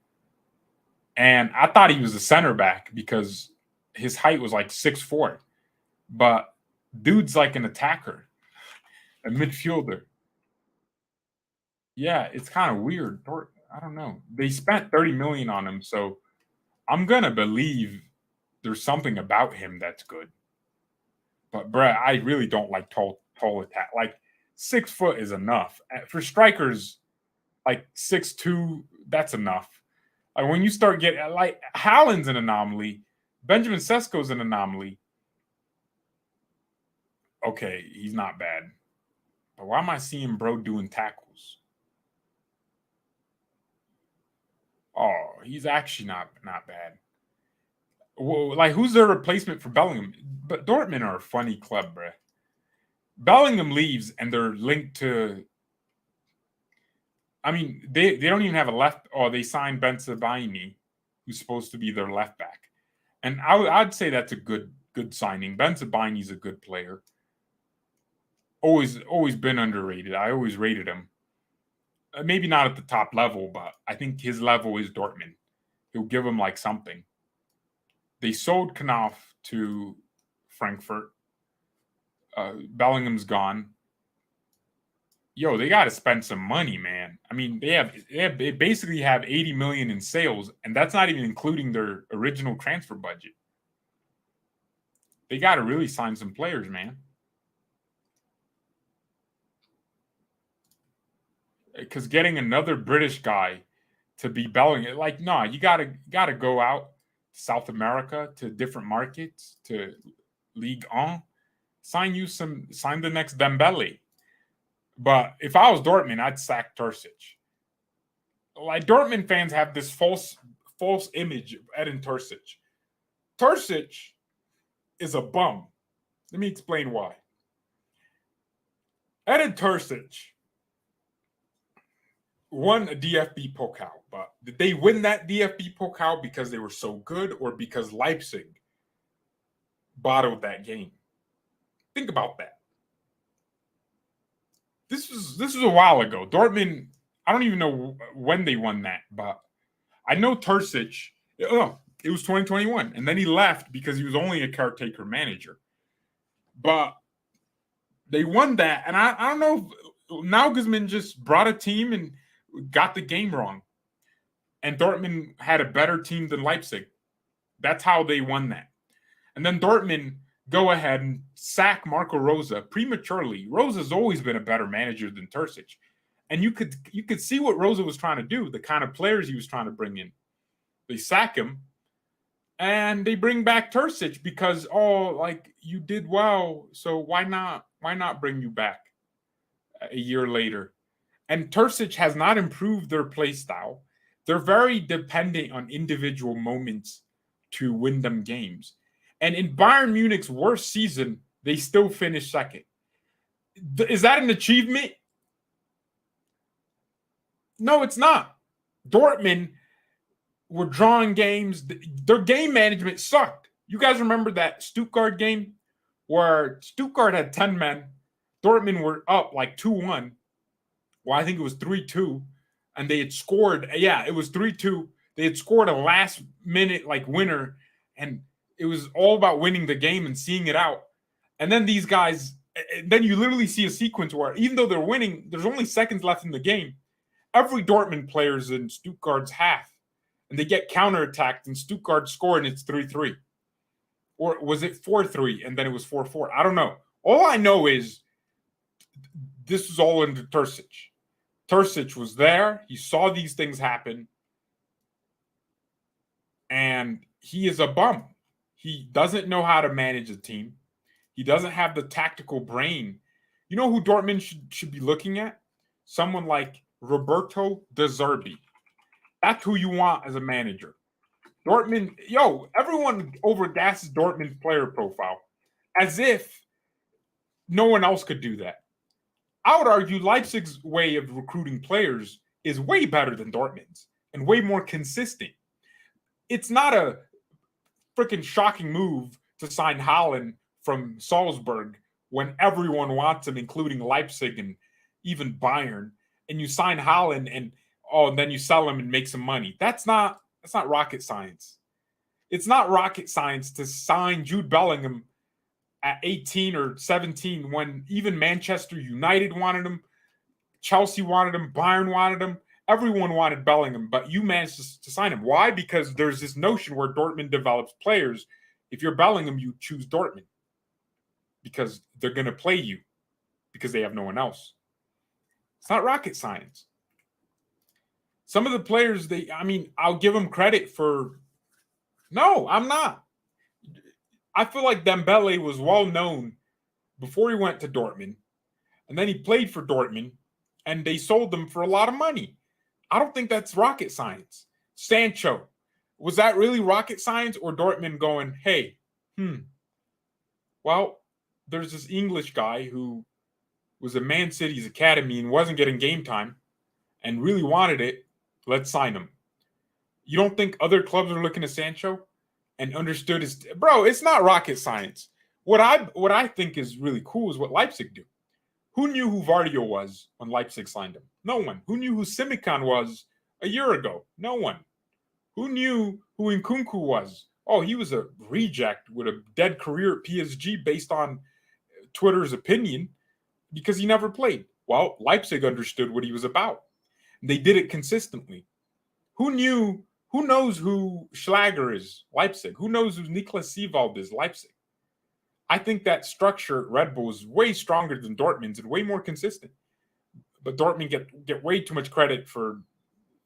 Speaker 1: And I thought he was a center back because his height was 6'4", but dude's an attacker, a midfielder. Yeah, it's kind of weird. I don't know. They spent 30 million on him, so I'm gonna believe there's something about him that's good. But bruh, I really don't like tall attack. 6 foot is enough for strikers. 6'2", that's enough. When you start getting Haaland's an anomaly, Benjamin Sesko's an anomaly. Okay, he's not bad, but why am I seeing bro doing tackles? Oh, he's actually not bad. Well, who's their replacement for Bellingham? But Dortmund are a funny club, bruh. Bellingham leaves and they're linked to. I mean, they don't even have a left. Oh, they signed Ben Sebaini, who's supposed to be their left back, and I'd say that's a good signing. Ben Sebaini's a good player. Always been underrated. I always rated him. Maybe not at the top level, but I think his level is Dortmund. He'll give him something. They sold Knopf to Frankfurt. Bellingham's gone. Yo, they got to spend some money, man. I mean, they basically have 80 million in sales, and that's not even including their original transfer budget. They got to really sign some players, man. Because getting another British guy to be Bellingham, like, no, you gotta go out to South America, to different markets, to Ligue 1. Sign the next Dembele. But if I was Dortmund, I'd sack Terzic. Like, Dortmund fans have this false image of Edin Terzic. Terzic is a bum. Let me explain why. Edin Terzic won a DFB Pokal, but did they win that DFB Pokal because they were so good or because Leipzig bottled that game? Think about that. This was a while ago. Dortmund, I don't even know when they won that, but I know Terzic, it was 2021, and then he left because he was only a caretaker manager. But they won that, and I don't know if Nagelsmann just brought a team and got the game wrong. And Dortmund had a better team than Leipzig. That's how they won that. And then Dortmund go ahead and sack Marco Rose prematurely. Rose has always been a better manager than Terzic. And you could see what Rose was trying to do, the kind of players he was trying to bring in. They sack him, and they bring back Terzic because, you did well, so why not bring you back a year later? And Terzic has not improved their play style. They're very dependent on individual moments to win them games. And in Bayern Munich's worst season, they still finished second. Is that an achievement? No, it's not. Dortmund were drawing games. Their game management sucked. You guys remember that Stuttgart game where Stuttgart had 10 men. Dortmund were up like 2-1. Well, I think it was 3-2. And they had scored. Yeah, it was 3-2. They had scored a last minute winner. And it was all about winning the game and seeing it out. And then these guys, then you literally see a sequence where even though they're winning, there's only seconds left in the game. Every Dortmund player's in Stuttgart's half. And they get counterattacked and Stuttgart scored and it's 3-3. Or was it 4-3 and then it was 4-4? I don't know. All I know is this was all under Terzic. Terzic was there. He saw these things happen. And he is a bum. He doesn't know how to manage a team. He doesn't have the tactical brain. You know who Dortmund should be looking at? Someone like Roberto De Zerbi. That's who you want as a manager. Dortmund, everyone overgasses Dortmund's player profile as if no one else could do that. I would argue Leipzig's way of recruiting players is way better than Dortmund's and way more consistent. It's not a freaking shocking move to sign Haaland from Salzburg when everyone wants him, including Leipzig and even Bayern. And you sign Haaland and then you sell him and make some money. That's not rocket science. It's not rocket science to sign Jude Bellingham at 18 or 17 when even Manchester United wanted him, Chelsea wanted him, Bayern wanted him. Everyone wanted Bellingham, but you managed to sign him. Why? Because there's this notion where Dortmund develops players. If you're Bellingham, you choose Dortmund because they're going to play you because they have no one else. It's not rocket science. Some of the players, I'll give them credit for. No, I'm not. I feel like Dembele was well known before he went to Dortmund, and then he played for Dortmund, and they sold them for a lot of money. I don't think that's rocket science. Sancho, was that really rocket science or Dortmund going, hey, well, there's this English guy who was at Man City's academy and wasn't getting game time and really wanted it. Let's sign him. You don't think other clubs are looking at Sancho and understood his bro? It's not rocket science. What I think is really cool is what Leipzig do. Who knew who Vardio was when Leipzig signed him? No one. Who knew who Simikan was a year ago? No one. Who knew who Nkunku was? oh, he was a reject with a dead career at PSG based on Twitter's opinion because he never played. Well, Leipzig understood what he was about. They did it consistently. Who knew? Who knows who Schlager is? Leipzig. Who knows who Niklas Siewald is? Leipzig. I think that structure at Red Bull is way stronger than Dortmund's and way more consistent. But Dortmund get way too much credit for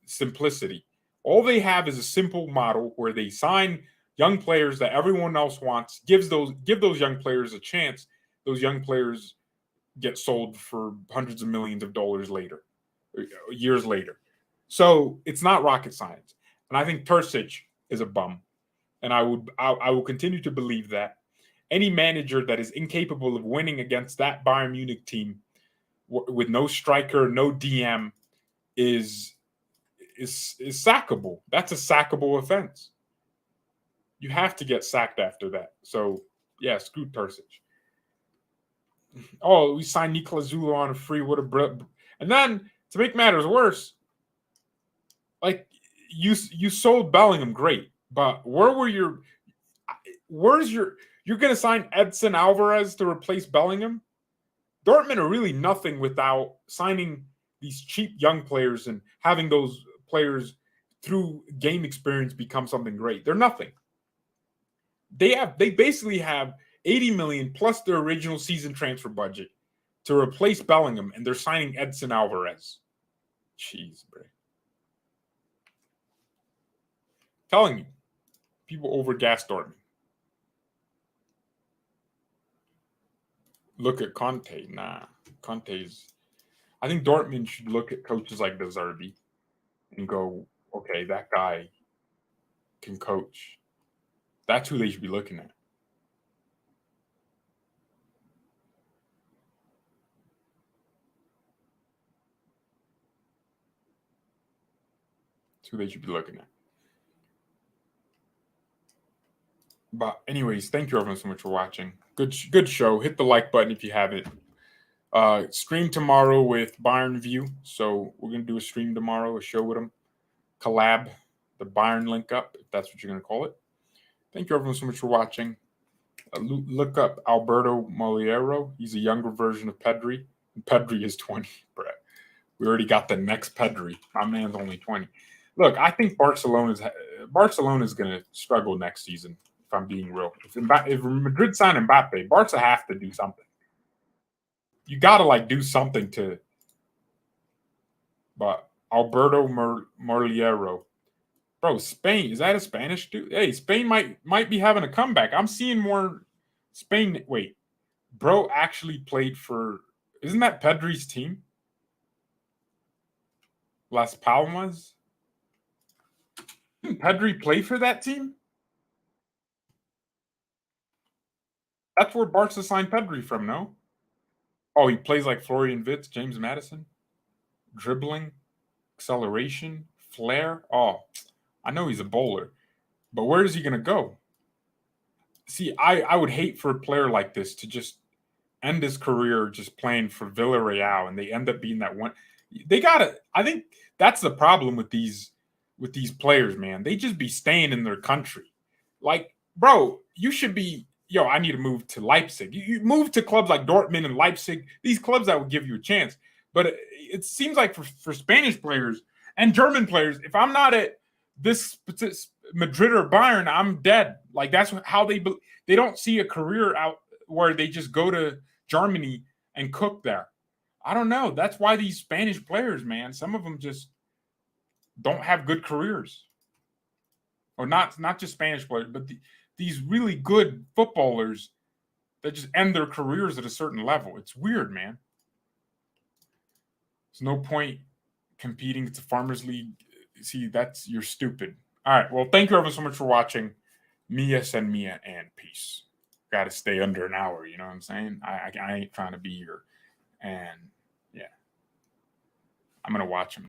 Speaker 1: simplicity. All they have is a simple model where they sign young players that everyone else wants, give those young players a chance. Those young players get sold for hundreds of millions of dollars later, years later. So it's not rocket science. And I think Terzic is a bum. And I will continue to believe that any manager that is incapable of winning against that Bayern Munich team with no striker, no DM is sackable. That's a sackable offense. You have to get sacked after that. So, yeah, screw Terzic. Oh, we signed Niklas Zula on a free. What a and then to make matters worse, like you sold Bellingham, great, but you're going to sign Edson Alvarez to replace Bellingham? Dortmund are really nothing without signing these cheap young players and having those players through game experience become something great. They're nothing. They basically have 80 million plus their original season transfer budget to replace Bellingham, and they're signing Edson Alvarez. Jeez, bro. Telling you, people overgas Dortmund. Look at Conte. Nah, Conte's. I think Dortmund should look at coaches like De Zerbi and go, okay, that guy can coach. That's who they should be looking at. That's who they should be looking at. But anyways, thank you everyone so much for watching. Good show. Hit the like button if you haven't. Stream tomorrow with Bayern View. So we're going to do a stream tomorrow, a show with them. Collab, the Bayern link up, if that's what you're going to call it. Thank you everyone so much for watching. Look up Alberto Moliero. He's a younger version of Pedri. Pedri is 20, Brett. We already got the next Pedri. My man's only 20. Look, I think Barcelona's going to struggle next season, if I'm being real. If Madrid sign Mbappe, Barca have to do something. You got to, do something to – but Alberto Moliero. Bro, Spain, is that a Spanish dude? Hey, Spain might be having a comeback. I'm seeing more Spain. Wait, bro actually played for – isn't that Pedri's team? Las Palmas? Didn't Pedri play for that team? That's where Barca signed Pedri from, no? Oh, he plays like Florian Wirtz, James Madison? Dribbling, acceleration, flair? Oh, I know he's a bowler. But where is he going to go? See, I would hate for a player like this to just end his career just playing for Villarreal, and they end up being that one. They gotta. I think that's the problem with these players, man. They just be staying in their country. Like, bro, you should be. Yo, I need to move to Leipzig. You move to clubs like Dortmund and Leipzig. These clubs that would give you a chance. But it seems like for Spanish players and German players, if I'm not at this Madrid or Bayern, I'm dead. Like, that's how they don't see a career out where they just go to Germany and cook there. I don't know. That's why these Spanish players, man, some of them just don't have good careers. Or not just Spanish players, but these really good footballers that just end their careers at a certain level. It's weird, man. There's no point competing. It's a farmers league. See, you're stupid. All right. Well, thank you everyone so much for watching. Mia send Mia and peace. Got to stay under an hour. You know what I'm saying? I ain't trying to be here. And yeah, I'm going to watch them.